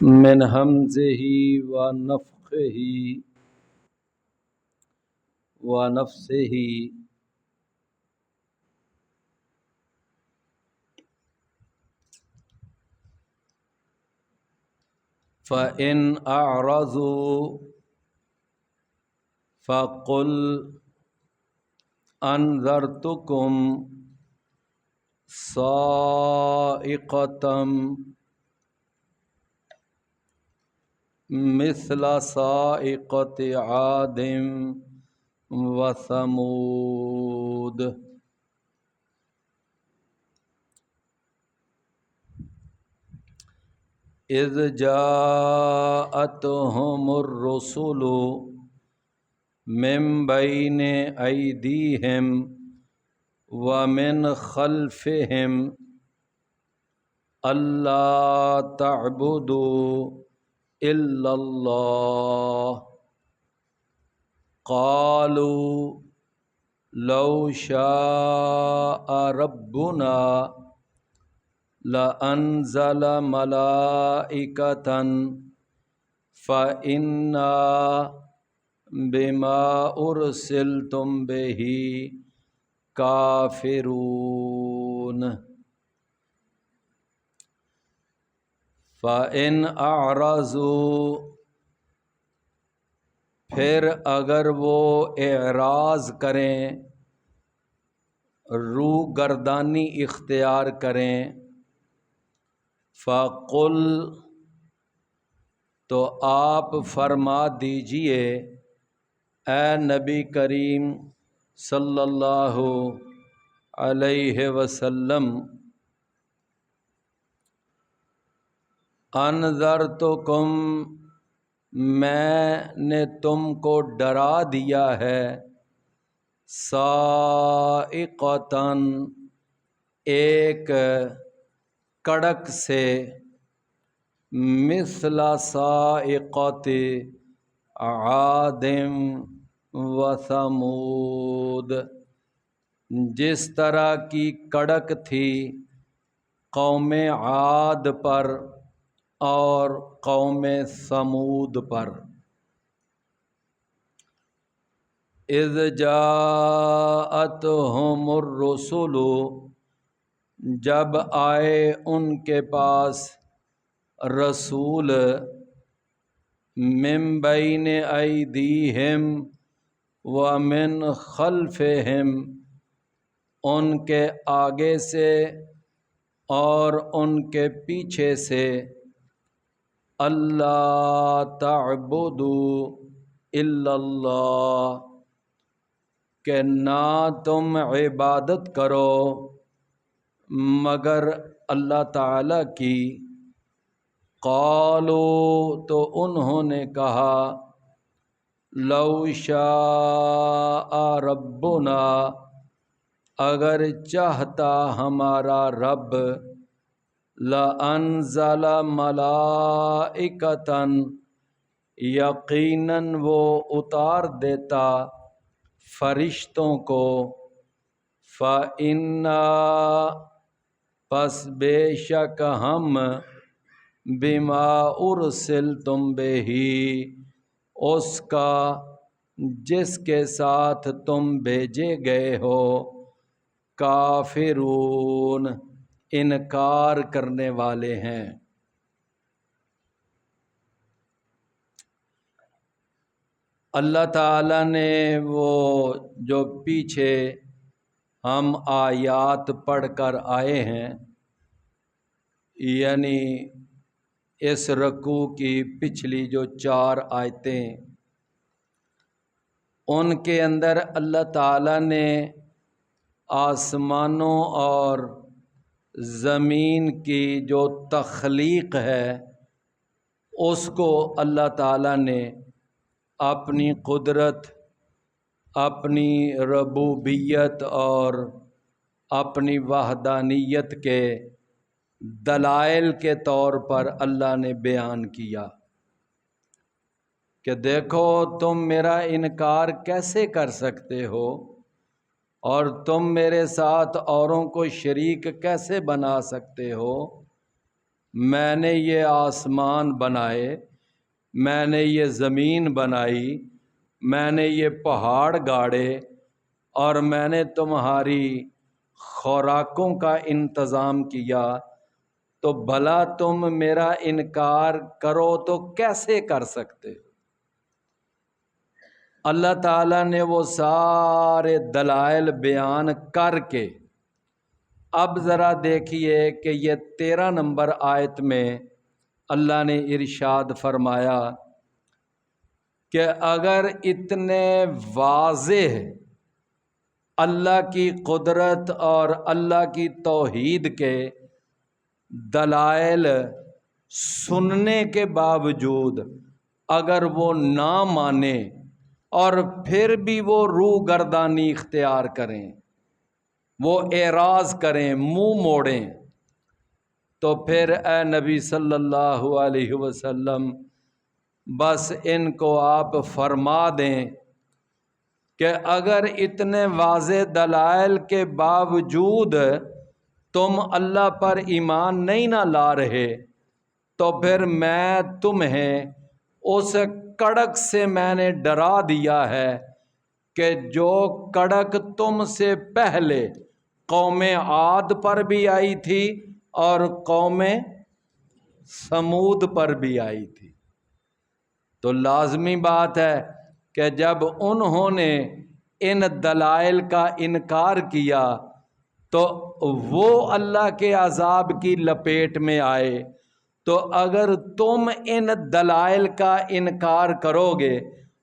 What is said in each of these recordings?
من همزه ونفخه ونفسه فإن أعرضوا فقل أنذرتكم صاعقة مثل صاعقة عاد وثمود إذ جاءتهم الرسل من بين أيديهم ومن خلفهم ألا تعبدوا إلا الله قالوا لو شاء ربنا لأنزل ملائكة فإنا بما أرسلتم به كافرون فإن أعرضوا پھر اگر وہ اعراض کریں، رو گردانی اختیار کریں، فَقُلْ تو آپ فرما دیجئے اے نبی کریم صلی اللہ علیہ وسلم، انذرتکم میں نے تم کو ڈرا دیا ہے، صاعقۃً ایک کڑک سے، مثل صاعقۃ عاد وثمود جس طرح کی کڑک تھی قوم عاد پر اور قوم ثمود پر۔ اذ جاءتہم الرسل جب آئے ان کے پاس رسول، من بین ایدیہم ومن خلفہم ان کے آگے سے اور ان کے پیچھے سے، اللہ تعبدوا الا اللہ کہ نہ تم عبادت کرو مگر اللہ تعالی کی۔ قالوا تو انہوں نے کہا، لو شاء ربنا اگر چاہتا ہمارا رب، لَأَنزَلَ مَلَائِكَةً یقیناً وہ اتار دیتا فرشتوں کو، فَإِنَّا پس بے شک ہم، بِمَا أُرْسِلْتُمْ بِهِ اس کا جس کے ساتھ تم بھیجے گئے ہو، کافرون انکار کرنے والے ہیں۔ اللہ تعالیٰ نے وہ جو پیچھے ہم آیات پڑھ کر آئے ہیں، یعنی اس رکوع کی پچھلی جو 4 آیتیں، ان کے اندر اللہ تعالیٰ نے آسمانوں اور زمین کی جو تخلیق ہے اس کو اللہ تعالیٰ نے اپنی قدرت، اپنی ربوبیت اور اپنی وحدانیت کے دلائل کے طور پر اللہ نے بیان کیا کہ دیکھو تم میرا انکار کیسے کر سکتے ہو اور تم میرے ساتھ اوروں کو شریک کیسے بنا سکتے ہو، میں نے یہ آسمان بنائے، میں نے یہ زمین بنائی، میں نے یہ پہاڑ گاڑے، اور میں نے تمہاری خوراکوں کا انتظام کیا، تو بھلا تم میرا انکار کرو تو کیسے کر سکتے ہو؟ اللہ تعالیٰ نے وہ سارے دلائل بیان کر کے اب ذرا دیکھیے کہ یہ 13 نمبر آیت میں اللہ نے ارشاد فرمایا کہ اگر اتنے واضح اللہ کی قدرت اور اللہ کی توحید کے دلائل سننے کے باوجود اگر وہ نہ مانے اور پھر بھی وہ روگردانی اختیار کریں، وہ اعراض کریں، منہ موڑیں، تو پھر اے نبی صلی اللہ علیہ وسلم بس ان کو آپ فرما دیں کہ اگر اتنے واضح دلائل کے باوجود تم اللہ پر ایمان نہیں نہ لا رہے، تو پھر میں تمہیں اس کڑک سے میں نے ڈرا دیا ہے کہ جو کڑک تم سے پہلے قوم عاد پر بھی آئی تھی اور قوم سمود پر بھی آئی تھی۔ تو لازمی بات ہے کہ جب انہوں نے ان دلائل کا انکار کیا تو وہ اللہ کے عذاب کی لپیٹ میں آئے۔ تو اگر تم ان دلائل کا انکار کرو گے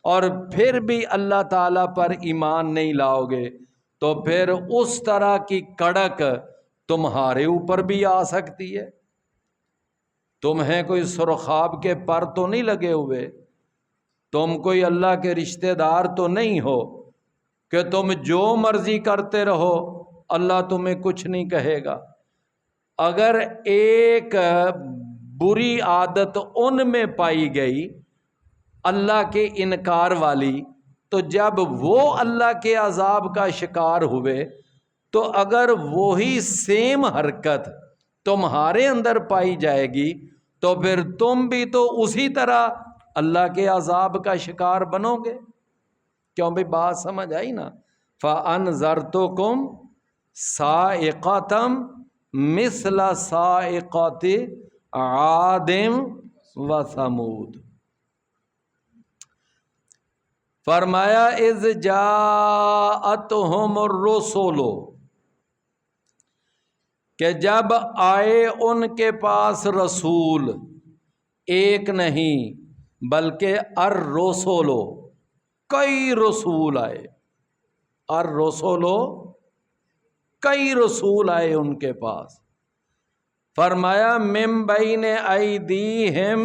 اور پھر بھی اللہ تعالیٰ پر ایمان نہیں لاؤ گے تو پھر اس طرح کی کڑک تمہارے اوپر بھی آ سکتی ہے۔ تمہیں کوئی سرخاب کے پر تو نہیں لگے ہوئے، تم کوئی اللہ کے رشتہ دار تو نہیں ہو کہ تم جو مرضی کرتے رہو اللہ تمہیں کچھ نہیں کہے گا۔ اگر ایک بری عادت ان میں پائی گئی اللہ کے انکار والی، تو جب وہ اللہ کے عذاب کا شکار ہوئے تو اگر وہی سیم حرکت تمہارے اندر پائی جائے گی تو پھر تم بھی تو اسی طرح اللہ کے عذاب کا شکار بنو گے۔ کیوں بھی بات سمجھ آئی نا؟ فَأَنذَرْتُكُمْ صَاعِقَةً مِثْلَ صَاعِقَةِ عَادٍ وَثَمُودَ۔ فرمایا اذ جاءتہم الرسل، کہ جب آئے ان کے پاس رسول، ایک نہیں بلکہ الرسل، کئی رسول آئے، الرسل کئی رسول آئے ان کے پاس۔ فرمایا من بین ایدیہم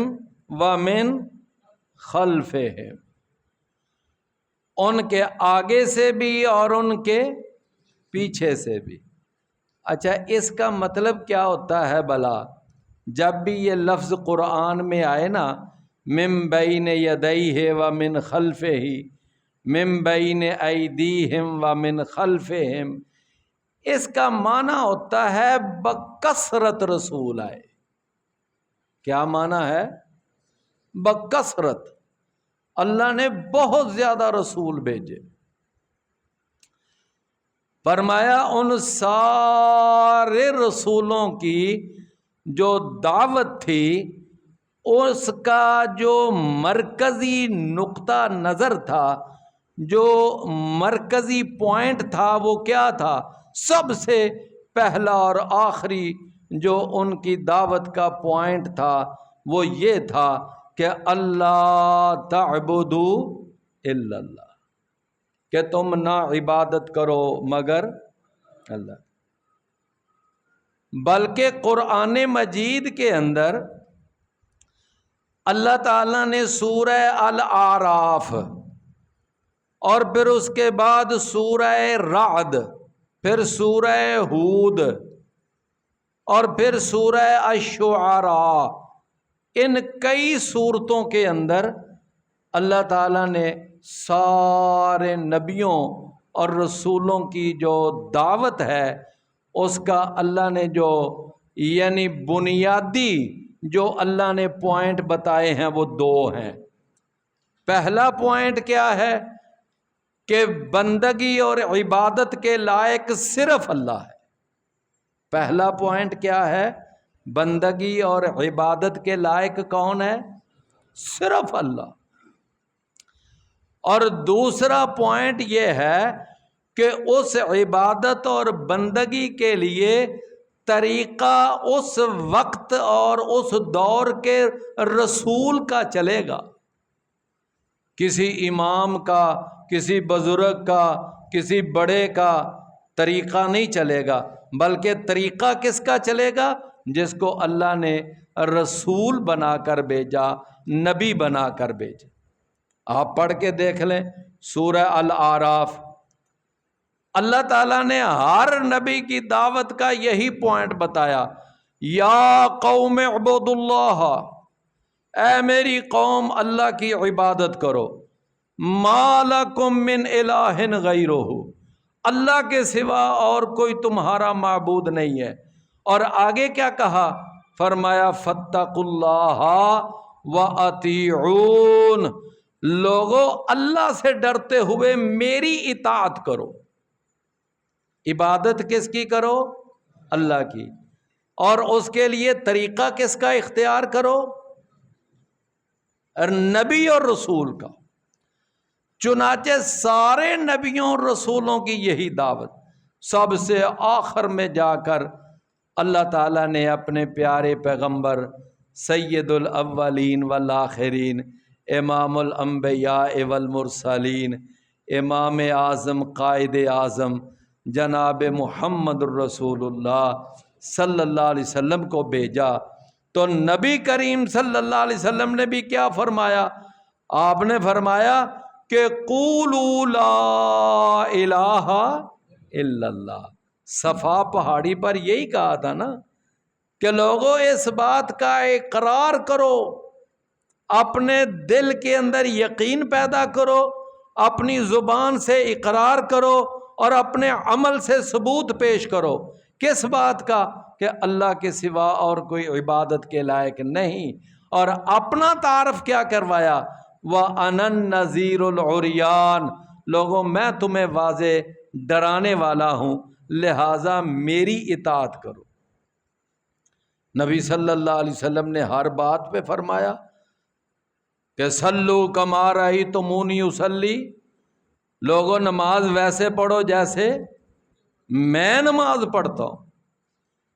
ومن خلفہم، ان کے آگے سے بھی اور ان کے پیچھے سے بھی۔ اچھا اس کا مطلب کیا ہوتا ہے بھلا؟ جب بھی یہ لفظ قرآن میں آئے نا، من بین یدیہ ومن خلفہ، من بین ایدیہم ومن خلفہم، اس کا معنی ہوتا ہے بکثرت رسول آئے۔ کیا معنی ہے؟ بکثرت، اللہ نے بہت زیادہ رسول بھیجے۔ فرمایا ان سارے رسولوں کی جو دعوت تھی اس کا جو مرکزی نقطہ نظر تھا، جو مرکزی پوائنٹ تھا، وہ کیا تھا؟ سب سے پہلا اور آخری جو ان کی دعوت کا پوائنٹ تھا وہ یہ تھا کہ اللہ تعبدوا الا اللہ، کہ تم نہ عبادت کرو مگر اللہ۔ بلکہ قرآن مجید کے اندر اللہ تعالیٰ نے سورہ الاعراف اور پھر اس کے بعد سورہ رعد، پھر سورہ ہود اور پھر سورہ الشعراء، ان کئی صورتوں کے اندر اللہ تعالیٰ نے سارے نبیوں اور رسولوں کی جو دعوت ہے اس کا اللہ نے جو یعنی بنیادی جو اللہ نے پوائنٹ بتائے ہیں وہ دو ہیں۔ پہلا پوائنٹ کیا ہے کہ بندگی اور عبادت کے لائق صرف اللہ ہے۔ پہلا پوائنٹ کیا ہے؟ بندگی اور عبادت کے لائق کون ہے؟ صرف اللہ۔ اور دوسرا پوائنٹ یہ ہے کہ اس عبادت اور بندگی کے لیے طریقہ اس وقت اور اس دور کے رسول کا چلے گا، کسی امام کا، کسی بزرگ کا، کسی بڑے کا طریقہ نہیں چلے گا، بلکہ طریقہ کس کا چلے گا؟ جس کو اللہ نے رسول بنا کر بھیجا، نبی بنا کر بھیجا۔ آپ پڑھ کے دیکھ لیں سورہ الاعراف، اللہ تعالیٰ نے ہر نبی کی دعوت کا یہی پوائنٹ بتایا، یا قوم اعبدوا اللہ، اے میری قوم اللہ کی عبادت کرو، ما لکم من الہ غیرہ، اللہ کے سوا اور کوئی تمہارا معبود نہیں ہے۔ اور آگے کیا کہا؟ فرمایا فاتقوا اللہ واطیعون، لوگوں اللہ سے ڈرتے ہوئے میری اطاعت کرو۔ عبادت کس کی کرو؟ اللہ کی۔ اور اس کے لیے طریقہ کس کا اختیار کرو؟ نبی اور رسول کا۔ چنانچہ سارے نبیوں اور رسولوں کی یہی دعوت، سب سے آخر میں جا کر اللہ تعالیٰ نے اپنے پیارے پیغمبر سید الاولین والآخرین، امام الانبیاء والمرسلین، امام اعظم قائد اعظم جناب محمد الرسول اللہ صلی اللہ علیہ وسلم کو بھیجا۔ تو نبی کریم صلی اللہ علیہ وسلم نے بھی کیا فرمایا؟ آپ نے فرمایا کہ قولوا لا الہ الا اللہ۔ صفا پہاڑی پر یہی کہا تھا نا کہ لوگوں اس بات کا اقرار کرو، اپنے دل کے اندر یقین پیدا کرو، اپنی زبان سے اقرار کرو اور اپنے عمل سے ثبوت پیش کرو۔ کس بات کا؟ کہ اللہ کے سوا اور کوئی عبادت کے لائق نہیں۔ اور اپنا تعارف کیا کروایا؟ وَأَنَا النَّذِيرُ الْعُرْيَانُ، لوگوں میں تمہیں واضح ڈرانے والا ہوں، لہٰذا میری اطاعت کرو۔ نبی صلی اللہ علیہ وسلم نے ہر بات پہ فرمایا کہ صلو کما رأیتمونی اصلی، لوگوں نماز ویسے پڑھو جیسے میں نماز پڑھتا ہوں،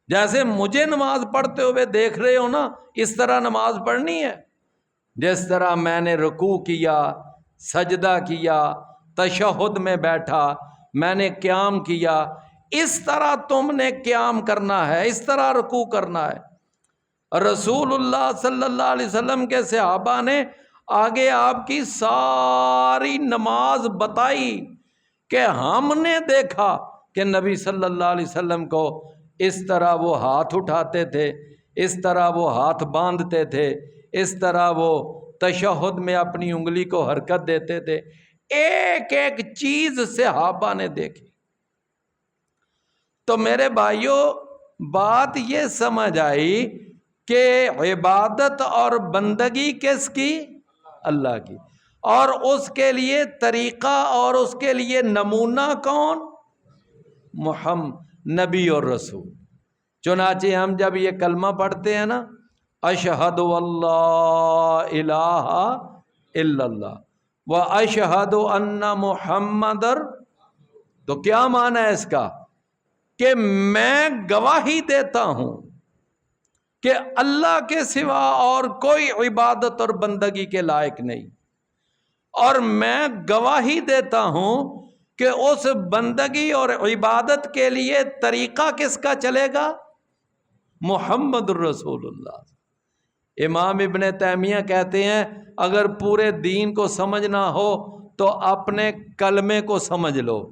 جیسے مجھے نماز پڑھتے ہوئے دیکھ رہے ہو نا، اس طرح نماز پڑھنی ہے۔ جس طرح میں نے رکوع کیا، سجدہ کیا، تشہد میں بیٹھا، میں نے قیام کیا، اس طرح تم نے قیام کرنا ہے، اس طرح رکوع کرنا ہے۔ رسول اللہ صلی اللہ علیہ وسلم کے صحابہ نے آگے آپ کی ساری نماز بتائی کہ ہم نے دیکھا کہ نبی صلی اللہ علیہ وسلم کو اس طرح وہ ہاتھ اٹھاتے تھے، اس طرح وہ ہاتھ باندھتے تھے، اس طرح وہ تشہد میں اپنی انگلی کو حرکت دیتے تھے، ایک ایک چیز صحابہ نے دیکھی۔ تو میرے بھائیوں، بات یہ سمجھ آئی کہ عبادت اور بندگی کس کی؟ اللہ کی۔ اور اس کے لیے طریقہ اور اس کے لیے نمونہ کون؟ محمد، نبی اور رسول۔ چنانچہ ہم جب یہ کلمہ پڑھتے ہیں نا، اشہد اللہ الہ الا اللہ و اشہد ان محمد، تو کیا معنی ہے اس کا؟ کہ میں گواہی دیتا ہوں کہ اللہ کے سوا اور کوئی عبادت اور بندگی کے لائق نہیں، اور میں گواہی دیتا ہوں کہ اس بندگی اور عبادت کے لیے طریقہ کس کا چلے گا؟ محمد الرسول اللہ۔ امام ابن تیمیہ کہتے ہیں اگر پورے دین کو سمجھنا ہو تو اپنے کلمے کو سمجھ لو۔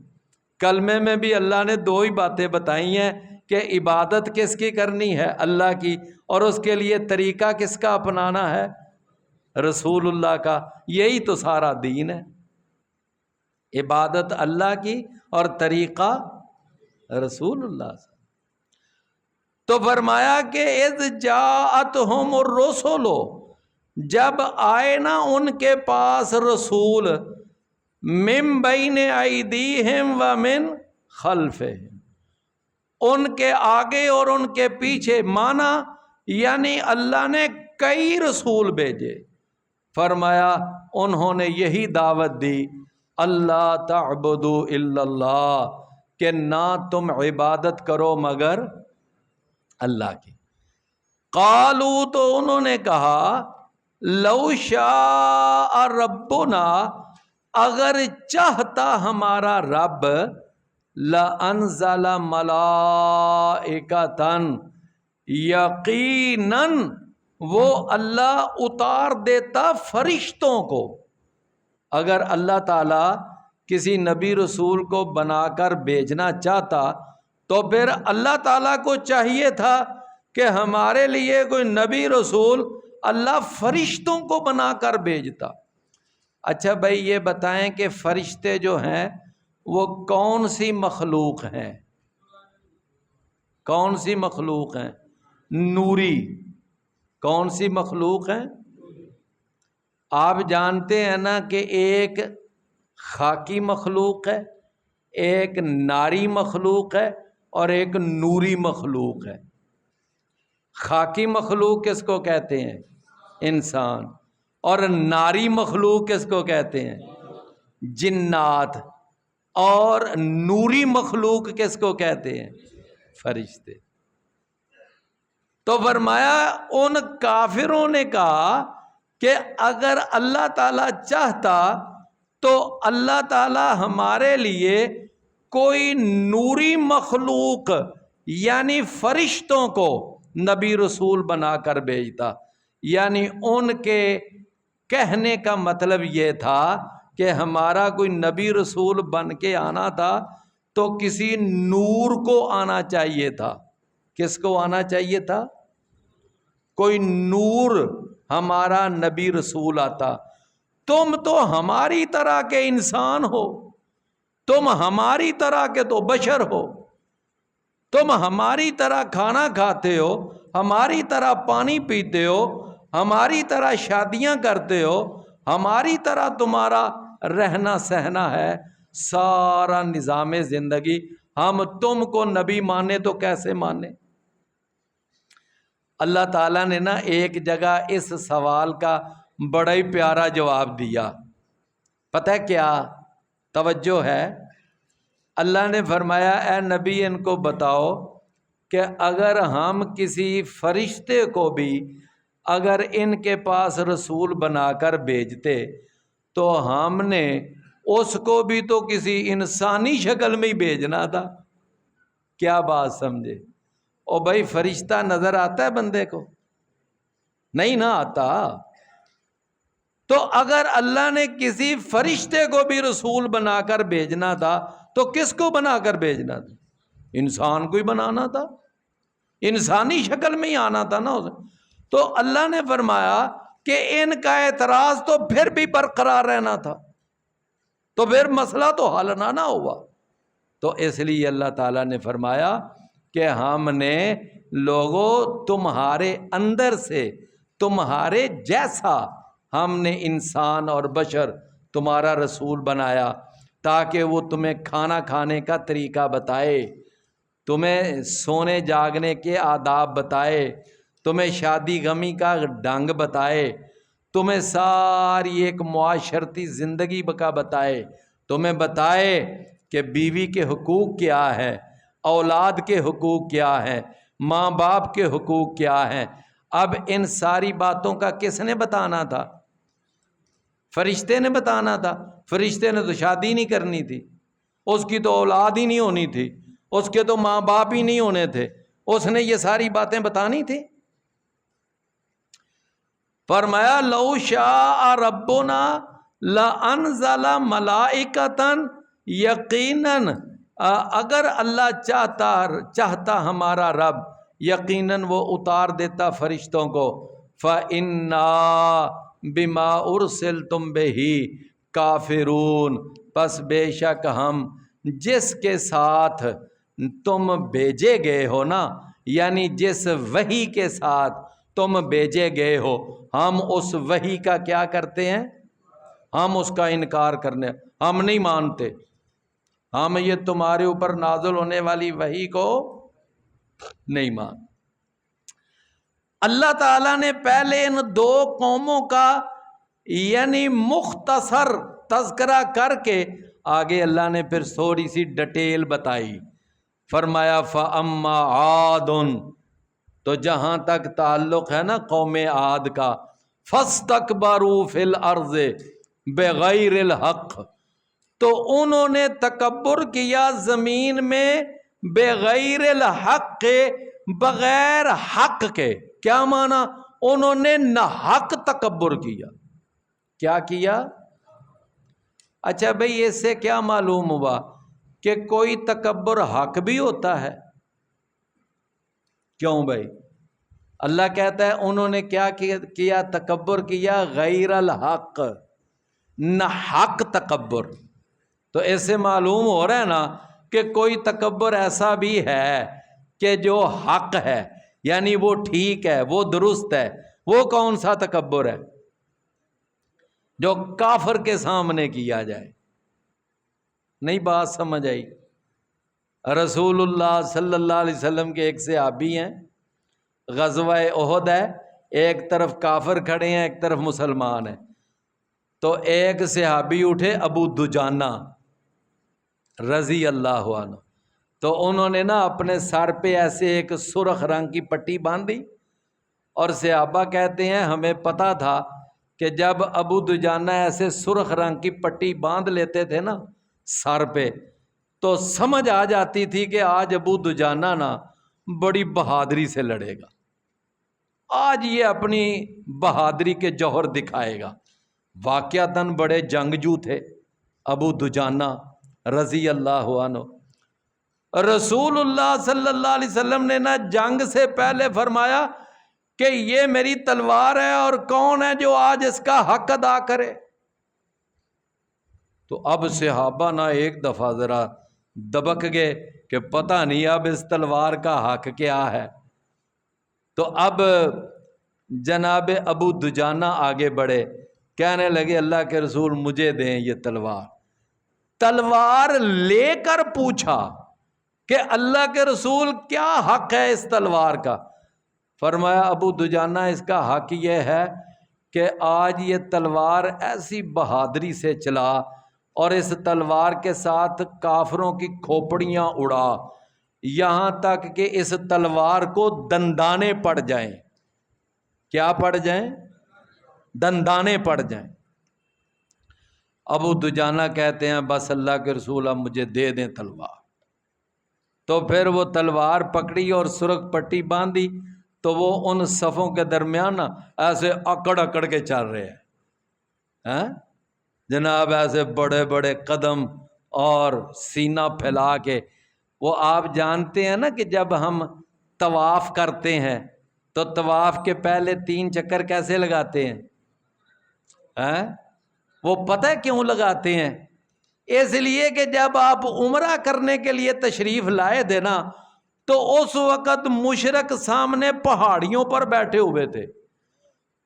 کلمے میں بھی اللہ نے دو ہی باتیں بتائی ہیں کہ عبادت کس کی کرنی ہے؟ اللہ کی، اور اس کے لیے طریقہ کس کا اپنانا ہے؟ رسول اللہ کا۔ یہی تو سارا دین ہے، عبادت اللہ کی اور طریقہ رسول اللہ سے۔ تو فرمایا کہ اذ جاءتہم الرسل، جب آئے نا ان کے پاس رسول، من بین ایدیہم ومن خلفہم، ان کے آگے اور ان کے پیچھے، مانا یعنی اللہ نے کئی رسول بھیجے، فرمایا انہوں نے یہی دعوت دی اللہ تعبدوا الا اللہ، کہ نہ تم عبادت کرو مگر اللہ کی۔ قالو، تو انہوں نے کہا لو شاء ربنا، اگر چاہتا ہمارا رب، لانزل ملائکۃ، یقیناً وہ اللہ اتار دیتا فرشتوں کو۔ اگر اللہ تعالی کسی نبی رسول کو بنا کر بھیجنا چاہتا تو پھر اللہ تعالیٰ کو چاہیے تھا کہ ہمارے لیے کوئی نبی رسول اللہ فرشتوں کو بنا کر بھیجتا۔ اچھا بھائی یہ بتائیں کہ فرشتے جو ہیں وہ کون سی مخلوق ہیں؟ کون سی مخلوق ہیں؟ نوری۔ کون سی مخلوق ہیں؟ آپ جانتے ہیں نا کہ ایک خاکی مخلوق ہے، ایک ناری مخلوق ہے، اور ایک نوری مخلوق ہے۔ خاکی مخلوق کس کو کہتے ہیں؟ انسان۔ اور ناری مخلوق کس کو کہتے ہیں؟ جنات۔ اور نوری مخلوق کس کو کہتے ہیں؟ فرشتے۔ تو فرمایا ان کافروں نے کہا کہ اگر اللہ تعالیٰ چاہتا تو اللہ تعالیٰ ہمارے لیے کوئی نوری مخلوق یعنی فرشتوں کو نبی رسول بنا کر بھیجتا۔ یعنی ان کے کہنے کا مطلب یہ تھا کہ ہمارا کوئی نبی رسول بن کے آنا تھا تو کسی نور کو آنا چاہیے تھا۔ کس کو آنا چاہیے تھا؟ کوئی نور ہمارا نبی رسول آتا۔ تم تو ہماری طرح کے انسان ہو، تم ہماری طرح کے تو بشر ہو، تم ہماری طرح کھانا کھاتے ہو، ہماری طرح پانی پیتے ہو، ہماری طرح شادیاں کرتے ہو، ہماری طرح تمہارا رہنا سہنا ہے، سارا نظام زندگی۔ ہم تم کو نبی مانے تو کیسے مانے؟ اللہ تعالیٰ نے نا ایک جگہ اس سوال کا بڑا ہی پیارا جواب دیا۔ پتہ ہے کیا؟ توجہ ہے۔ اللہ نے فرمایا اے نبی ان کو بتاؤ کہ اگر ہم کسی فرشتے کو بھی اگر ان کے پاس رسول بنا کر بھیجتے تو ہم نے اس کو بھی تو کسی انسانی شکل میں ہی بھیجنا تھا۔ کیا بات سمجھے؟ او بھائی فرشتہ نظر آتا ہے بندے کو؟ نہیں نہ آتا۔ تو اگر اللہ نے کسی فرشتے کو بھی رسول بنا کر بھیجنا تھا تو کس کو بنا کر بھیجنا تھا؟ انسان کو ہی بنانا تھا، انسانی شکل میں ہی آنا تھا نا اسے۔ تو اللہ نے فرمایا کہ ان کا اعتراض تو پھر بھی برقرار رہنا تھا، تو پھر مسئلہ تو حل نہ ہوا۔ تو اس لیے اللہ تعالیٰ نے فرمایا کہ ہم نے لوگوں تمہارے اندر سے تمہارے جیسا ہم نے انسان اور بشر تمہارا رسول بنایا تاکہ وہ تمہیں کھانا کھانے کا طریقہ بتائے، تمہیں سونے جاگنے کے آداب بتائے، تمہیں شادی غمی کا ڈھنگ بتائے، تمہیں ساری ایک معاشرتی زندگی کا بتائے، تمہیں بتائے کہ بیوی کے حقوق کیا ہے، اولاد کے حقوق کیا ہیں، ماں باپ کے حقوق کیا ہیں۔ اب ان ساری باتوں کا کس نے بتانا تھا؟ فرشتے نے بتانا تھا۔ فرشتے نے تو شادی نہیں کرنی تھی، اس کی تو اولاد ہی نہیں ہونی تھی، اس کے تو ماں باپ ہی نہیں ہونے تھے، اس نے یہ ساری باتیں بتانی تھی۔ فرمایا لو شاء ربنا لانزل ملائکۃ، یقیناً اگر اللہ چاہتا ہمارا رب یقیناً وہ اتار دیتا فرشتوں کو۔ فَإِنَّا بِمَا أُرْسِلْتُمْ بِهِ کافرون، پس بے شک ہم جس کے ساتھ تم بھیجے گئے ہو نا، یعنی جس وحی کے ساتھ تم بھیجے گئے ہو ہم اس وحی کا کیا کرتے ہیں؟ ہم اس کا انکار کرنے، ہم نہیں مانتے، ہم یہ تمہارے اوپر نازل ہونے والی وحی کو نہیں مانتے۔ اللہ تعالیٰ نے پہلے ان دو قوموں کا یعنی مختصر تذکرہ کر کے آگے اللہ نے پھر تھوڑی سی ڈیٹیل بتائی۔ فرمایا فَأَمَّا عَادٌ، تو جہاں تک تعلق ہے نا قوم عاد کا، فَاسْتَكْبَرُوا فِي الْأَرْضِ بِغَيْرِ الْحَقِّ، تو انہوں نے تکبر کیا زمین میں بغیر الحق کے، بغیر حق کے۔ کیا معنی؟ انہوں نے ناحق تکبر کیا۔ کیا کیا؟ اچھا بھئی اس سے کیا معلوم ہوا کہ کوئی تکبر حق بھی ہوتا ہے؟ کیوں بھائی؟ اللہ کہتا ہے انہوں نے کیا کیا؟ تکبر کیا غیر الحق، ناحق تکبر۔ تو اس سے معلوم ہو رہا ہے نا کہ کوئی تکبر ایسا بھی ہے کہ جو حق ہے، یعنی وہ ٹھیک ہے، وہ درست ہے۔ وہ کون سا تکبر ہے؟ جو کافر کے سامنے کیا جائے۔ نہیں بات سمجھ آئی؟ رسول اللہ صلی اللہ علیہ وسلم کے ایک صحابی ہیں، غزوہ احد ہے، ایک طرف کافر کھڑے ہیں ایک طرف مسلمان ہیں، تو ایک صحابی اٹھے ابو دجانہ رضی اللہ عنہ، تو انہوں نے نا اپنے سر پہ ایسے ایک سرخ رنگ کی پٹی باندھی، اور صحابہ کہتے ہیں ہمیں پتہ تھا کہ جب ابو دجانہ ایسے سرخ رنگ کی پٹی باندھ لیتے تھے نا سر پہ، تو سمجھ آ جاتی تھی کہ آج ابو دجانہ نا بڑی بہادری سے لڑے گا، آج یہ اپنی بہادری کے جوہر دکھائے گا۔ واقعتاً بڑے جنگجو تھے ابو دجانہ رضی اللہ عنہ۔ رسول اللہ صلی اللہ علیہ وسلم نے نا جنگ سے پہلے فرمایا کہ یہ میری تلوار ہے اور کون ہے جو آج اس کا حق ادا کرے؟ تو اب صحابہ نا ایک دفعہ ذرا دبک گئے کہ پتہ نہیں اب اس تلوار کا حق کیا ہے۔ تو اب جناب ابو دجانہ آگے بڑھے، کہنے لگے اللہ کے رسول مجھے دیں یہ تلوار۔ تلوار لے کر پوچھا کہ اللہ کے رسول کیا حق ہے اس تلوار کا؟ فرمایا ابو دجانہ اس کا حق یہ ہے کہ آج یہ تلوار ایسی بہادری سے چلا اور اس تلوار کے ساتھ کافروں کی کھوپڑیاں اڑا، یہاں تک کہ اس تلوار کو دندانے پڑ جائیں۔ کیا پڑ جائیں؟ دندانے پڑ جائیں۔ ابو دجانہ کہتے ہیں بس اللہ کے رسول اب مجھے دے دیں تلوار۔ تو پھر وہ تلوار پکڑی اور سرخ پٹی باندھی، تو وہ ان صفوں کے درمیان ایسے اکڑ اکڑ کے چل رہے ہیں جناب، ایسے بڑے بڑے قدم اور سینہ پھیلا کے۔ وہ آپ جانتے ہیں نا کہ جب ہم طواف کرتے ہیں تو طواف کے پہلے 3 چکر کیسے لگاتے ہیں؟ وہ پتہ ہے کیوں لگاتے ہیں؟ اس لیے کہ جب آپ عمرہ کرنے کے لیے تشریف لائے تھے نا، تو اس وقت مشرک سامنے پہاڑیوں پر بیٹھے ہوئے تھے،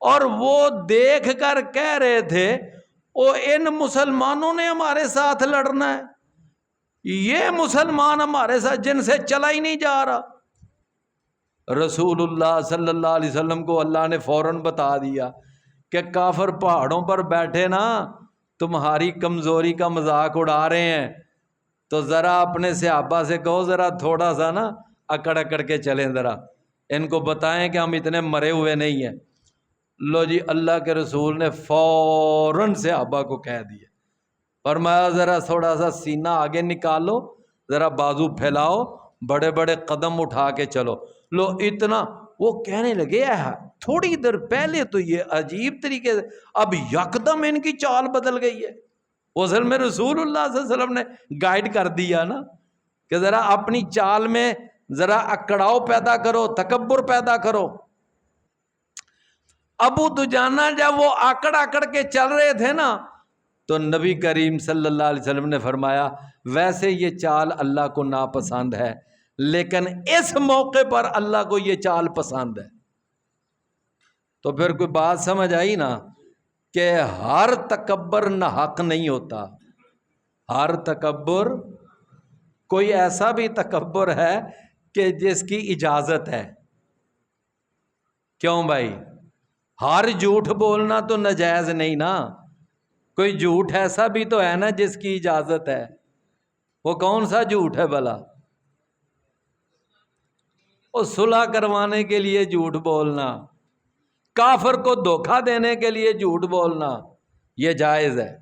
اور وہ دیکھ کر کہہ رہے تھے او ان مسلمانوں نے ہمارے ساتھ لڑنا ہے، یہ مسلمان ہمارے ساتھ جن سے چلا ہی نہیں جا رہا۔ رسول اللہ صلی اللہ علیہ وسلم کو اللہ نے فوراً بتا دیا کہ کافر پہاڑوں پر بیٹھے نا تمہاری کمزوری کا مذاق اڑا رہے ہیں، تو ذرا اپنے صحابہ سے کہو ذرا تھوڑا سا نا اکڑ اکڑ کے چلیں، ذرا ان کو بتائیں کہ ہم اتنے مرے ہوئے نہیں ہیں۔ لو جی اللہ کے رسول نے فوراً صحابہ کو کہہ دیا، فرمایا ذرا تھوڑا سا سینہ آگے نکالو، ذرا بازو پھیلاؤ، بڑے بڑے قدم اٹھا کے چلو۔ لو اتنا وہ کہنے لگے تھوڑی دیر پہلے تو یہ عجیب طریقے سے، اب یکدم ان کی چال بدل گئی ہے۔ وہ اصل میں رسول اللہ صلی اللہ علیہ وسلم نے گائیڈ کر دیا نا کہ ذرا اپنی چال میں ذرا اکڑاؤ پیدا کرو، تکبر پیدا کرو۔ ابو دجانہ جب وہ آکڑ آکڑ کے چل رہے تھے نا، تو نبی کریم صلی اللہ علیہ وسلم نے فرمایا ویسے یہ چال اللہ کو ناپسند ہے، لیکن اس موقع پر اللہ کو یہ چال پسند ہے۔ تو پھر کوئی بات سمجھ آئی نا کہ ہر تکبر ناحق نہیں ہوتا، ہر تکبر، کوئی ایسا بھی تکبر ہے کہ جس کی اجازت ہے۔ کیوں بھائی؟ ہر جھوٹ بولنا تو ناجائز نہیں نا، کوئی جھوٹ ایسا بھی تو ہے نا جس کی اجازت ہے۔ وہ کون سا جھوٹ ہے بھلا؟ وہ صلح کروانے کے لیے جھوٹ بولنا، کافر کو دھوکہ دینے کے لیے جھوٹ بولنا، یہ جائز ہے۔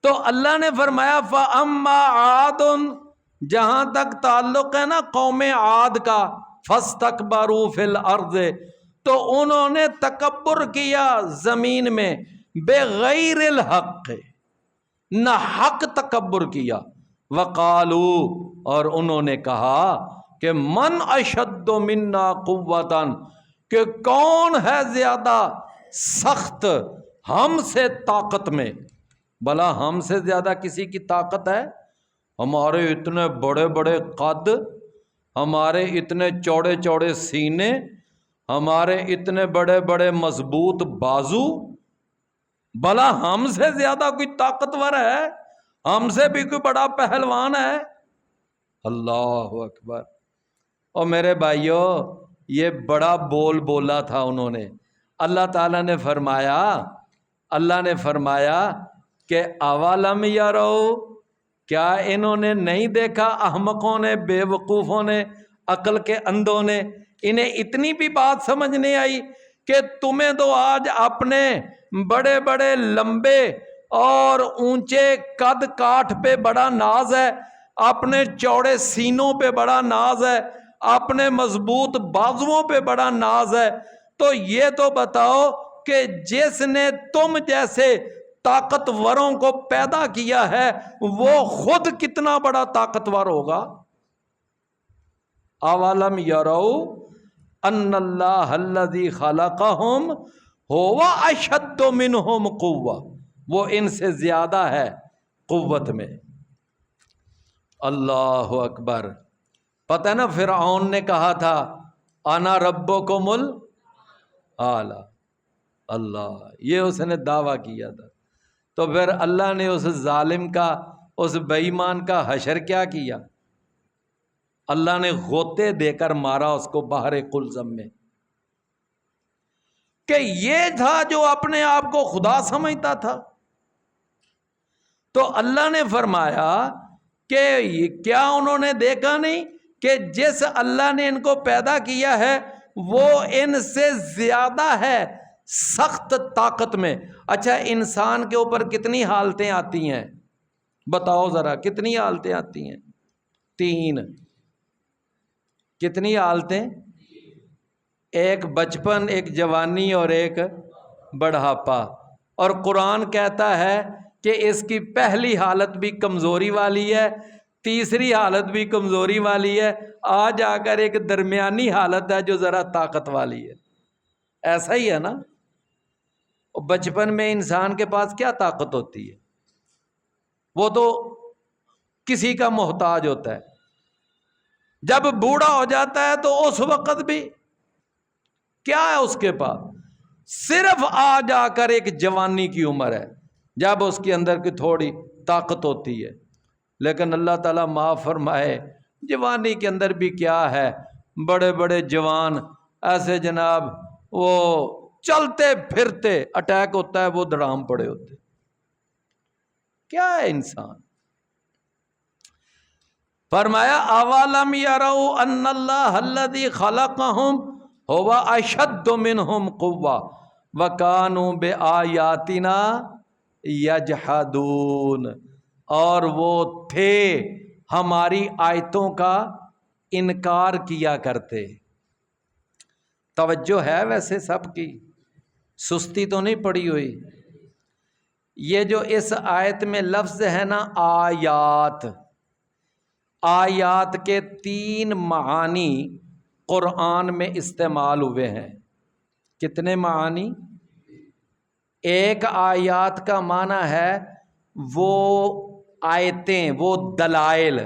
تو اللہ نے فرمایا فَأَمَّا عَادٌ، جہاں تک تعلق ہے نا قوم عاد کا، فَاسْتَكْبَرُوا فِي الْأَرْضِ، تو انہوں نے تکبر کیا زمین میں، بغیر الحق، نہ حق تکبر کیا، وَقَالُوا، اور انہوں نے کہا کہ من اشد منا قوتاً، کہ کون ہے زیادہ سخت ہم سے طاقت میں؟ بھلا ہم سے زیادہ کسی کی طاقت ہے؟ ہمارے اتنے بڑے بڑے قد، ہمارے اتنے چوڑے چوڑے سینے، ہمارے اتنے بڑے بڑے مضبوط بازو، بھلا ہم سے زیادہ کوئی طاقتور ہے؟ ہم سے بھی کوئی بڑا پہلوان ہے؟ اللہ اکبر۔ اور میرے بھائیوں، یہ بڑا بول بولا تھا انہوں نے۔ اللہ تعالیٰ نے فرمایا، اللہ نے فرمایا کہ اولم یرو، کیا انہوں نے نہیں دیکھا، احمقوں نے، بے وقوفوں نے، عقل کے اندھوں نے، انہیں اتنی بھی بات سمجھ نہیں آئی کہ تمہیں تو آج اپنے بڑے بڑے لمبے اور اونچے قد کاٹھ پہ بڑا ناز ہے، اپنے چوڑے سینوں پہ بڑا ناز ہے، اپنے مضبوط بازوؤں پہ بڑا ناز ہے، تو یہ تو بتاؤ کہ جس نے تم جیسے طاقتوروں کو پیدا کیا ہے وہ خود کتنا بڑا طاقتور ہوگا۔ اولم یرو ان اللہ الذی خلقہم هو اشد منہم قوہ، وہ ان سے زیادہ ہے قوت میں۔ اللہ اکبر۔ پتہ ہے نا فرعون نے کہا تھا انا ربکم الاعلی، اللہ، یہ اس نے دعویٰ کیا تھا۔ تو پھر اللہ نے اس ظالم کا، اس بے ایمان کا حشر کیا کیا؟ اللہ نے غوطے دے کر مارا اس کو بحر قلزم میں، کہ یہ تھا جو اپنے آپ کو خدا سمجھتا تھا۔ تو اللہ نے فرمایا کہ کیا انہوں نے دیکھا نہیں کہ جس اللہ نے ان کو پیدا کیا ہے وہ ان سے زیادہ ہے سخت طاقت میں۔ اچھا، انسان کے اوپر کتنی حالتیں آتی ہیں بتاؤ ذرا، کتنی حالتیں آتی ہیں؟ 3۔ کتنی حالتیں؟ ایک بچپن، ایک جوانی اور ایک بڑھاپا۔ اور قرآن کہتا ہے کہ اس کی پہلی حالت بھی کمزوری والی ہے، تیسری حالت بھی کمزوری والی ہے، آج آ کر ایک درمیانی حالت ہے جو ذرا طاقت والی ہے۔ ایسا ہی ہے نا؟ بچپن میں انسان کے پاس کیا طاقت ہوتی ہے؟ وہ تو کسی کا محتاج ہوتا ہے۔ جب بوڑھا ہو جاتا ہے تو اس وقت بھی کیا ہے اس کے پاس؟ صرف آج آ کر ایک جوانی کی عمر ہے جب اس کے اندر کی تھوڑی طاقت ہوتی ہے۔ لیکن اللہ تعالیٰ معاف فرمائے، جوانی کے اندر بھی کیا ہے، بڑے بڑے جوان ایسے جناب، وہ چلتے پھرتے، اٹیک ہوتا ہے وہ دڑام پڑے ہوتے۔ کیا ہے انسان؟ فرمایا اولم یروا ان اللہ الذی خلقہم هو اشد منہم قوہ وکانوا بآیاتنا یجحدون، اور وہ تھے ہماری آیتوں کا انکار کیا کرتے۔ توجہ ہے ویسے سب کی، سستی تو نہیں پڑی ہوئی؟ یہ جو اس آیت میں لفظ ہے نا آیات، آیات کے 3 معانی قرآن میں استعمال ہوئے ہیں۔ کتنے معانی؟ ایک آیات کا معنی ہے وہ آیتیں، وہ دلائل،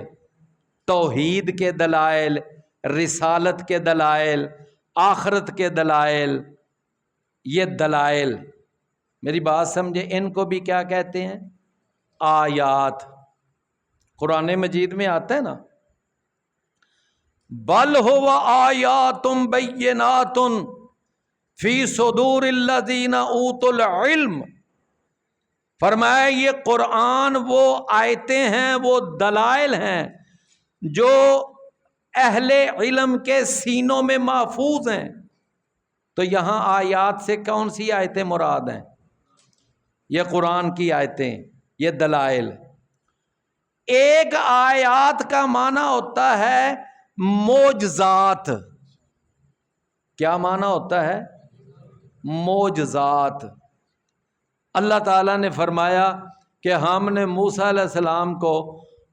توحید کے دلائل، رسالت کے دلائل، آخرت کے دلائل، یہ دلائل، میری بات سمجھے، ان کو بھی کیا کہتے ہیں؟ آیات۔ قرآن مجید میں آتا ہے نا، بل هو آیات بینات فی صدور الذین اوتوا العلم، فرمایا یہ قرآن وہ آیتیں ہیں، وہ دلائل ہیں جو اہل علم کے سینوں میں محفوظ ہیں۔ تو یہاں آیات سے کون سی آیتیں مراد ہیں؟ یہ قرآن کی آیتیں، یہ دلائل۔ ایک آیات کا معنی ہوتا ہے معجزات۔ کیا معنی ہوتا ہے؟ معجزات۔ اللہ تعالیٰ نے فرمایا کہ ہم نے موسیٰ علیہ السلام کو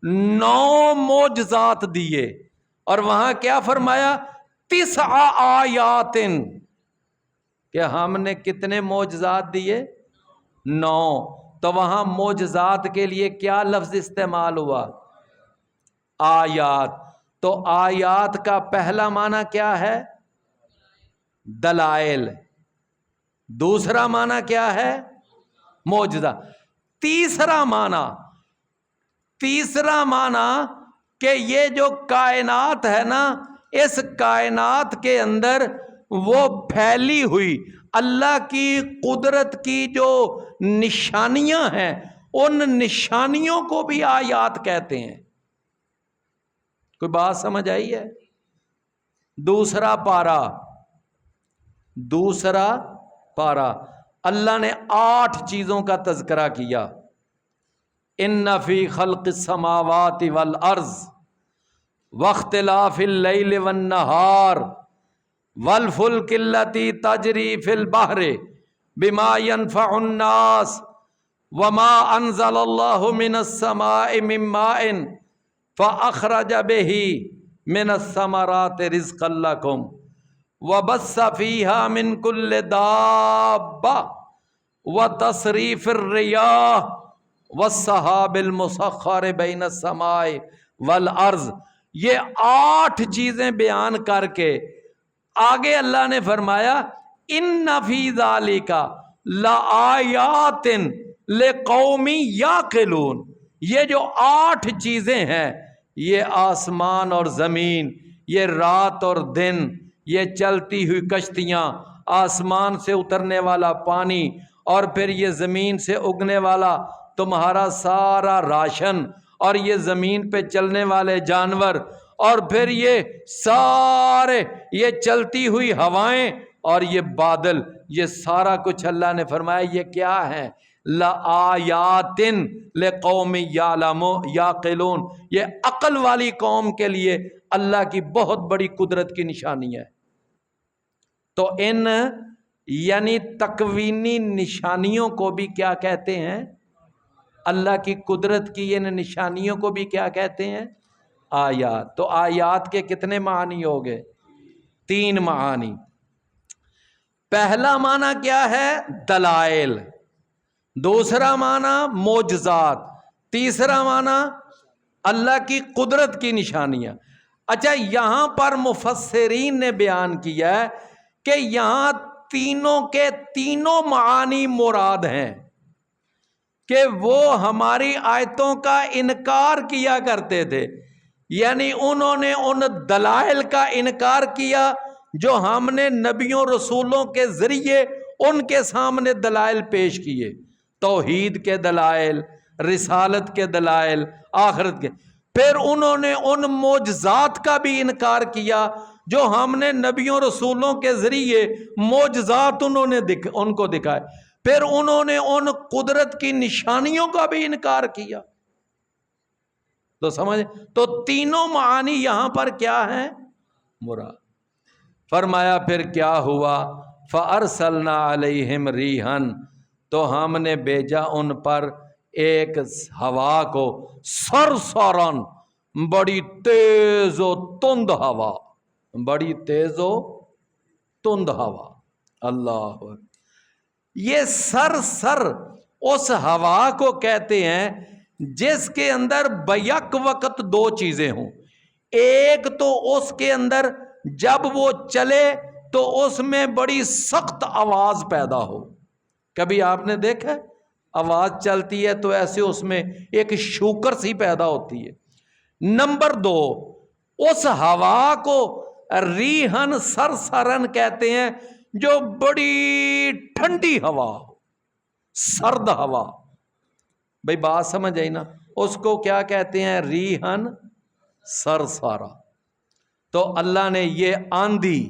9 معجزات دیے، اور وہاں کیا فرمایا؟ 9 آیات، کہ ہم نے کتنے معجزات دیے؟ 9۔ تو وہاں معجزات کے لیے کیا لفظ استعمال ہوا؟ آیات۔ تو آیات کا پہلا معنی کیا ہے؟ دلائل۔ دوسرا معنی کیا ہے؟ معجزہ۔ تیسرا معنی کہ یہ جو کائنات ہے نا، اس کائنات کے اندر وہ پھیلی ہوئی اللہ کی قدرت کی جو نشانیاں ہیں، ان نشانیوں کو بھی آیات کہتے ہیں۔ کوئی بات سمجھ آئی ہے؟ دوسرا پارا اللہ نے 8 چیزوں کا تذکرہ کیا۔ ان فی خلق السماوات والارض واختلاف اللیل والنہار والفلک التی تجری فی البحر بما ينفع الناس وما انزل اللہ من السماء من ماء فاخرج به من الثمرات رزقا لکم وبث فیہا من کل دابہ وتصریف الریاح والسحاب المسخر بین السماء والارض۔ یہ 8 چیزیں بیان کر کے آگے اللہ نے فرمایا ان فی ذالک لآیات لقوم یعقلون۔ یہ جو 8 چیزیں ہیں، یہ آسمان اور زمین، یہ رات اور دن، یہ چلتی ہوئی کشتیاں، آسمان سے اترنے والا پانی، اور پھر یہ زمین سے اگنے والا تمہارا سارا راشن، اور یہ زمین پہ چلنے والے جانور، اور پھر یہ سارے یہ چلتی ہوئی ہوائیں اور یہ بادل، یہ سارا کچھ اللہ نے فرمایا یہ کیا ہے؟ لآیات لقوم یعقلون۔ یہ عقل والی قوم کے لیے اللہ کی بہت بڑی قدرت کی نشانی ہے۔ تو ان یعنی تکوینی نشانیوں کو بھی کیا کہتے ہیں؟ اللہ کی قدرت کی ان نشانیوں کو بھی کیا کہتے ہیں؟ آیات۔ تو آیات کے کتنے معنی ہو گئے؟ 3 معنی۔ پہلا معنی کیا ہے؟ دلائل۔ دوسرا معنی معجزات۔ تیسرا معنی اللہ کی قدرت کی نشانیاں۔ اچھا، یہاں پر مفسرین نے بیان کیا ہے کہ یہاں تینوں کے تینوں معانی مراد ہیں، کہ وہ ہماری آیتوں کا انکار کیا کرتے تھے، یعنی انہوں نے ان دلائل کا انکار کیا جو ہم نے نبیوں رسولوں کے ذریعے ان کے سامنے دلائل پیش کیے، توحید کے دلائل، رسالت کے دلائل، آخرت کے۔ پھر انہوں نے ان معجزات کا بھی انکار کیا جو ہم نے نبیوں رسولوں کے ذریعے معجزات ان کو دکھائے۔ پھر انہوں نے ان قدرت کی نشانیوں کا بھی انکار کیا۔ تو سمجھ، تو تینوں معانی یہاں پر کیا ہیں؟ مراد۔ فرمایا پھر کیا ہوا؟ فَأَرْسَلْنَا عَلَيْهِمْ رِيحًا، تو ہم نے بھیجا ان پر ایک ہوا کو، سرسرن، بڑی تیز و تند ہوا، بڑی تیز و تند ہوا۔ اللہ، یہ سر اس ہوا کو کہتے ہیں جس کے اندر بیک وقت 2 چیزیں ہوں۔ ایک تو اس کے اندر جب وہ چلے تو اس میں بڑی سخت آواز پیدا ہو. کبھی آپ نے دیکھا آواز چلتی ہے تو ایسے اس میں ایک شوکر سی پیدا ہوتی ہے. نمبر 2، اس ہوا کو ریحن سرسرن کہتے ہیں، جو بڑی ٹھنڈی ہوا ہو، سرد ہوا. بھئی بات سمجھ آئی نا؟ اس کو کیا کہتے ہیں؟ ریحن سرسارا. تو اللہ نے یہ آندھی،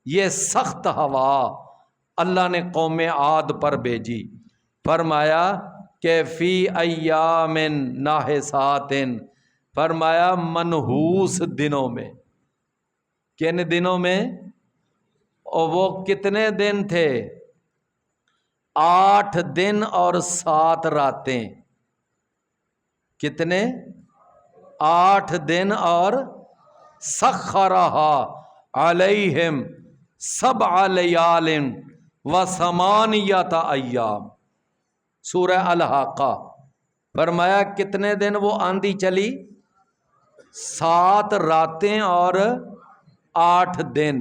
یہ سخت ہوا اللہ نے قوم عاد پر بھیجی. فرمایا کہ فی ایام ناحسات، فرمایا منحوس دنوں میں. کن دنوں میں؟ اور وہ کتنے دن تھے؟ 8 دن اور 7 راتیں. کتنے؟ 8 دن اور سخرہا علیہم 7 لیال و 8 ایام. سورہ الحاقہ. فرمایا کتنے دن وہ آندھی چلی؟ 7 راتیں اور 8 دن.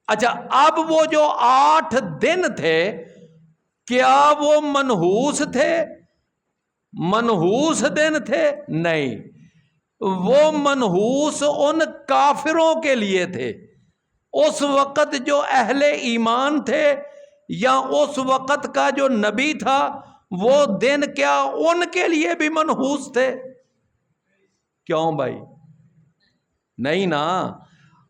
اچھا، اب وہ جو 8 دن تھے کیا وہ منحوس تھے؟ منحوس دن تھے؟ نہیں، وہ منحوس ان کافروں کے لیے تھے. اس وقت جو اہل ایمان تھے یا اس وقت کا جو نبی تھا، وہ دن کیا ان کے لیے بھی منحوس تھے؟ کیوں بھائی؟ نہیں نا.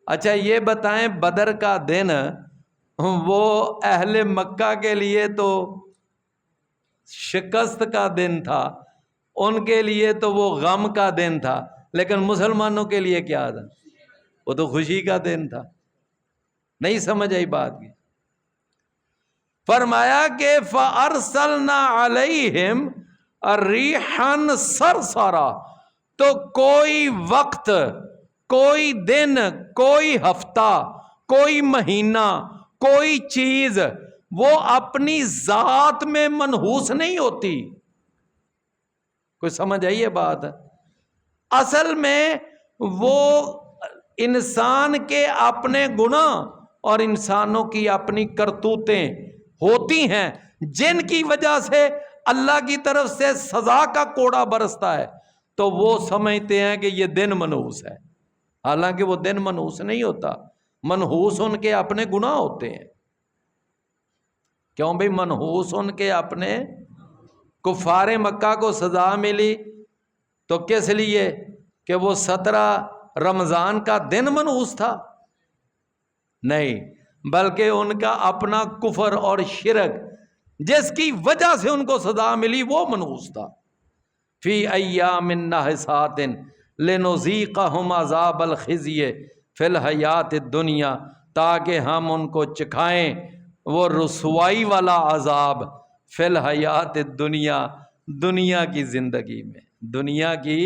اچھا یہ بتائیں، بدر کا دن وہ اہل مکہ کے لیے تو شکست کا دن تھا، ان کے لیے تو وہ غم کا دن تھا، لیکن مسلمانوں کے لیے کیا تھا؟ وہ تو خوشی کا دن تھا. نہیں سمجھ آئی بات کی؟ فرمایا کہ فَأَرْسَلْنَا عَلَيْهِمْ رِيحًا صَرْصَرًا. تو کوئی وقت، کوئی دن، کوئی ہفتہ، کوئی مہینہ، کوئی چیز وہ اپنی ذات میں منحوس نہیں ہوتی. کوئی سمجھ آئی یہ بات؟ اصل میں وہ انسان کے اپنے گناہ اور انسانوں کی اپنی کرتوتیں ہوتی ہیں جن کی وجہ سے اللہ کی طرف سے سزا کا کوڑا برستا ہے، تو وہ سمجھتے ہیں کہ یہ دن منحوس ہے. حالانکہ وہ دن منحوس نہیں ہوتا، منحوس ان کے اپنے گناہ ہوتے ہیں. کیوں بھئی؟ منحوس ان کے اپنے. کفار مکہ کو سزا ملی تو کس لیے؟ کہ وہ 17 رمضان کا دن منحوس تھا؟ نہیں، بلکہ ان کا اپنا کفر اور شرک جس کی وجہ سے ان کو سزا ملی وہ منحوس تھا. فی ایام ناحسات لنذیقہم عذاب الخزی فی الحیات الدنیا، تاکہ ہم ان کو چکھائیں وہ رسوائی والا عذاب فی الحیات الدنیا، دنیا کی زندگی میں، دنیا کی.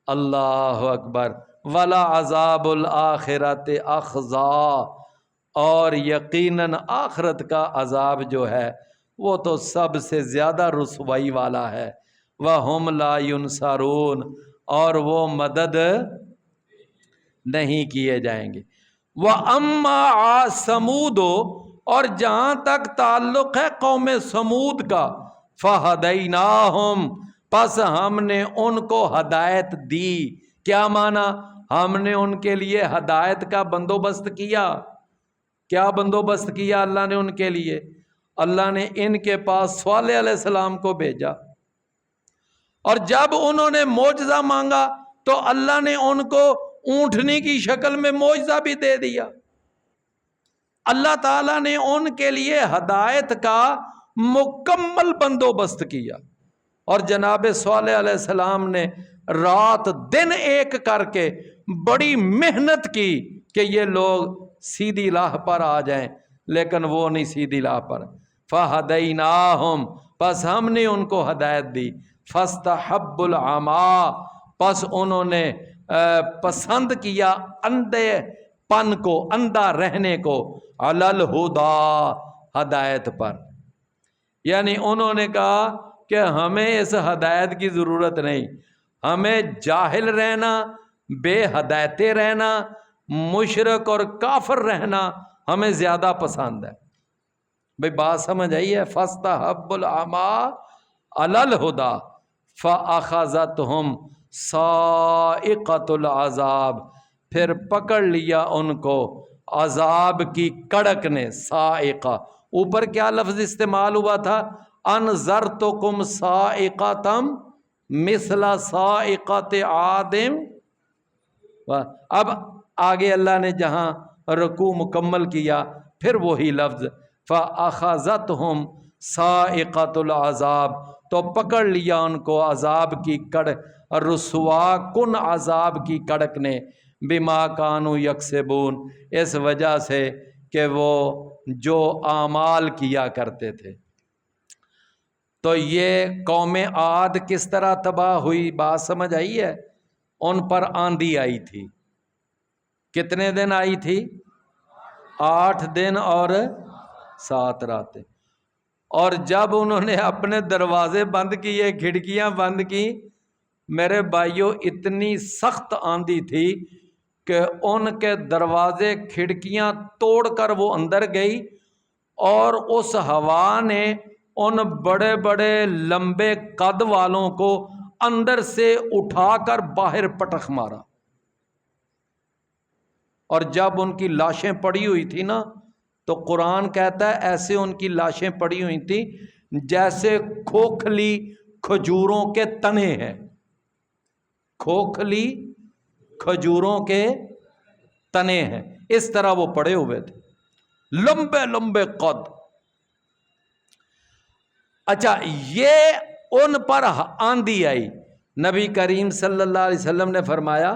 اللہ اکبر. ولا عذاب الآخرت اخزا، اور یقیناً آخرت کا عذاب جو ہے وہ تو سب سے زیادہ رسوائی والا ہے. وَهُمْ لَا يُنصَرُونَ، اور وہ مدد نہیں کیے جائیں گے. وَأَمَّا ثَمُودُ، اور جہاں تک تعلق ہے قوم سمود کا، فَهَدَيْنَاهُمْ، پس ہم نے ان کو ہدایت دی. کیا معنی؟ ہم نے ان کے لیے ہدایت کا بندوبست کیا. کیا بندوبست کیا اللہ نے ان کے لیے؟ اللہ نے ان کے پاس صالح علیہ السلام کو بھیجا، اور جب انہوں نے معجزہ مانگا تو اللہ نے ان کو اونٹنی کی شکل میں معجزہ بھی دے دیا. اللہ تعالیٰ نے ان کے لیے ہدایت کا مکمل بندوبست کیا. اور جناب صالح علیہ السلام نے رات دن ایک کر کے بڑی محنت کی کہ یہ لوگ سیدھی راہ پر آ جائیں، لیکن وہ نہیں سیدھی راہ پر. فَهَدَيْنَاهُمْ، پس ہم نے ان کو ہدایت دی. فَاسْتَحَبُّ الْعَمَىٰ، پس انہوں نے پسند کیا اندھے پن کو، اندھا رہنے کو، عَلَى الْهُدَىٰ، ہدایت پر. یعنی انہوں نے کہا کہ ہمیں اس ہدایت کی ضرورت نہیں، ہمیں جاہل رہنا، بے ہدایتے رہنا، مشرک اور کافر رہنا ہمیں زیادہ پسند ہے۔ بھئی بات سمجھ آئی ہے؟ فَاسْتَحَبُّ الْعَمَىٰ عَلَى الْهُدَىٰ فَأَخَذَتْهُمْ صَاعِقَةُ الْعَذَابِ، پھر پکڑ لیا ان کو عذاب کی کڑک نے۔ صاعقہ، اوپر کیا لفظ استعمال ہوا تھا؟ انذرتکم صاعقۃ مثل صاعقۃ عاد۔ اب آگے اللہ نے جہاں رکوع مکمل کیا پھر وہی لفظ فَأَخَذَتْهُمْ صَاعِقَةُ الْعَذَابِ، تو پکڑ لیا ان کو عذاب کی کڑک، رسوا کن عذاب کی کڑک نے، بما کانوا یکسبون، اس وجہ سے کہ وہ جو اعمال کیا کرتے تھے۔ تو یہ قوم عاد کس طرح تباہ ہوئی، بات سمجھ آئی ہے؟ ان پر آندھی آئی تھی۔ کتنے دن آئی تھی؟ 8 دن اور 7 راتیں۔ اور جب انہوں نے اپنے دروازے بند کیے، کھڑکیاں بند کی، میرے بھائیوں اتنی سخت آندھی تھی کہ ان کے دروازے کھڑکیاں توڑ کر وہ اندر گئی، اور اس ہوا نے ان بڑے بڑے لمبے قد والوں کو اندر سے اٹھا کر باہر پٹخ مارا۔ اور جب ان کی لاشیں پڑی ہوئی تھی نا، تو قرآن کہتا ہے ایسے ان کی لاشیں پڑی ہوئی تھی جیسے کھوکھلی کھجوروں کے تنے ہیں، کھوکھلی کھجوروں کے تنے ہیں، اس طرح وہ پڑے ہوئے تھے، لمبے لمبے قد۔ اچھا، یہ ان پر آندھی آئی۔ نبی کریم صلی اللہ علیہ وسلم نے فرمایا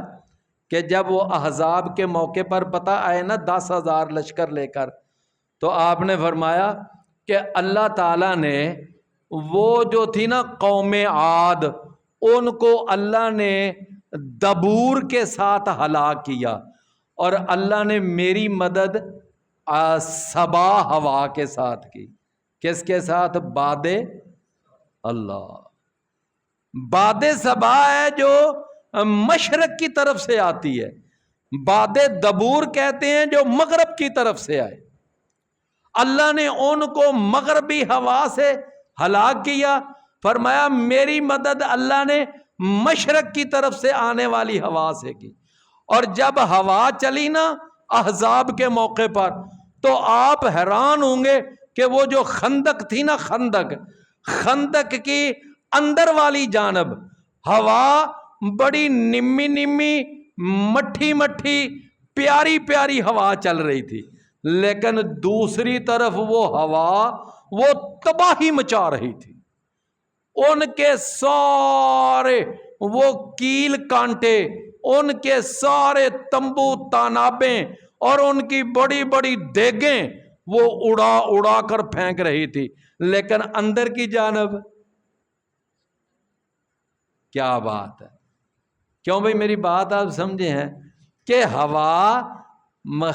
کہ جب وہ احزاب کے موقع پر پتہ آئے نا 10,000 لشکر لے کر، تو آپ نے فرمایا کہ اللہ تعالیٰ نے وہ جو تھی نا قوم عاد، ان کو اللہ نے دبور کے ساتھ ہلاک کیا، اور اللہ نے میری مدد صبا ہوا کے ساتھ کی۔ کس کے ساتھ؟ باد اللہ، باد صبا ہے جو مشرق کی طرف سے آتی ہے، باد دبور کہتے ہیں جو مغرب کی طرف سے آئے۔ اللہ نے ان کو مغربی ہوا سے ہلاک کیا، فرمایا میری مدد اللہ نے مشرق کی طرف سے آنے والی ہوا سے کی۔ اور جب ہوا چلی نا احزاب کے موقع پر، تو آپ حیران ہوں گے کہ وہ جو خندق تھی نا، خندق کی اندر والی جانب ہوا بڑی نمی نمی، مٹھی مٹھی، پیاری پیاری ہوا چل رہی تھی، لیکن دوسری طرف وہ ہوا وہ تباہی مچا رہی تھی۔ ان کے سارے وہ کیل کانٹے، ان کے سارے تمبو تانابیں اور ان کی بڑی بڑی دیگیں وہ اڑا اڑا کر پھینک رہی تھی، لیکن اندر کی جانب کیا بات ہے؟ کیوں بھئی میری بات آپ سمجھے ہیں کہ ہوا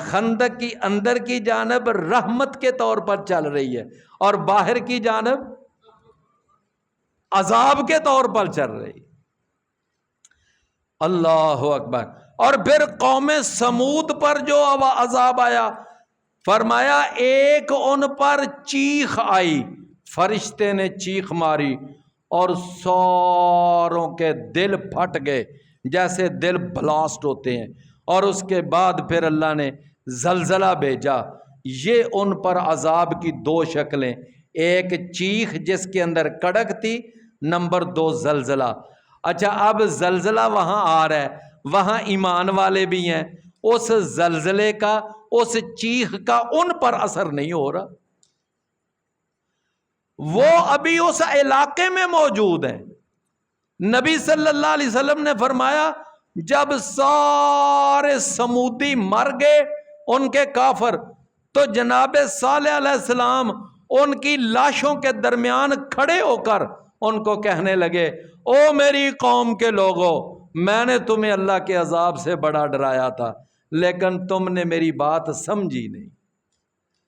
خندق کی اندر کی جانب رحمت کے طور پر چل رہی ہے، اور باہر کی جانب عذاب کے طور پر چل رہی۔ اللہ اکبر۔ اور پھر قوم سمود پر جو عذاب آیا، فرمایا ایک ان پر چیخ آئی، فرشتے نے چیخ ماری اور ساروں کے دل پھٹ گئے جیسے دل بلاسٹ ہوتے ہیں، اور اس کے بعد پھر اللہ نے زلزلہ بھیجا۔ یہ ان پر عذاب کی 2 شکلیں، ایک چیخ جس کے اندر کڑک تھی، نمبر 2 زلزلہ۔ اچھا، اب زلزلہ وہاں آ رہا ہے، وہاں ایمان والے بھی ہیں، اس زلزلے کا، اس چیخ کا ان پر اثر نہیں ہو رہا، وہ ابھی اس علاقے میں موجود ہیں۔ نبی صلی اللہ علیہ وسلم نے فرمایا جب سارے سمودی مر گئے ان کے کافر، تو جناب صالح علیہ السلام ان کی لاشوں کے درمیان کھڑے ہو کر ان کو کہنے لگے، او میری قوم کے لوگوں، میں نے تمہیں اللہ کے عذاب سے بڑا ڈرایا تھا، لیکن تم نے میری بات سمجھی نہیں۔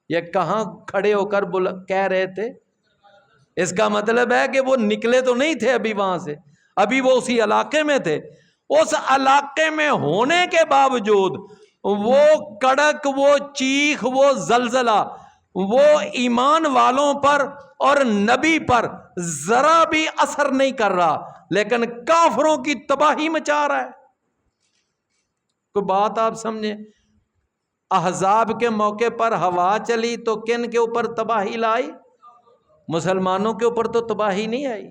یہ کہاں کھڑے ہو کر کہہ رہے تھے؟ اس کا مطلب ہے کہ وہ نکلے تو نہیں تھے ابھی وہاں سے، ابھی وہ اسی علاقے میں تھے، اس علاقے میں ہونے کے باوجود وہ کڑک، وہ چیخ، وہ زلزلہ، وہ ایمان والوں پر اور نبی پر ذرا بھی اثر نہیں کر رہا، لیکن کافروں کی تباہی مچا رہا ہے۔ کوئی بات آپ سمجھیں، احزاب کے موقع پر ہوا چلی تو کن کے اوپر تباہی لائی؟ مسلمانوں کے اوپر تو تباہی نہیں آئی۔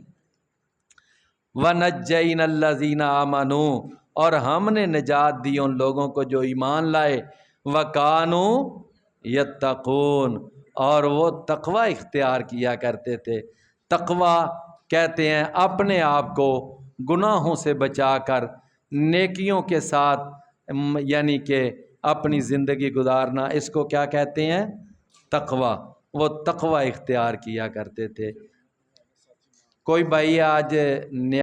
وَنَجَّيْنَا الَّذِينَ آمَنُوا، اور ہم نے نجات دی ان لوگوں کو جو ایمان لائے، وَكَانُوا يَتَّقُونَ، اور وہ تقوی اختیار کیا کرتے تھے۔ تقوی کہتے ہیں اپنے آپ کو گناہوں سے بچا کر نیکیوں کے ساتھ یعنی کہ اپنی زندگی گزارنا، اس کو کیا کہتے ہیں؟ تقوی۔ وہ تقوی اختیار کیا کرتے تھے۔ کوئی بھائی آج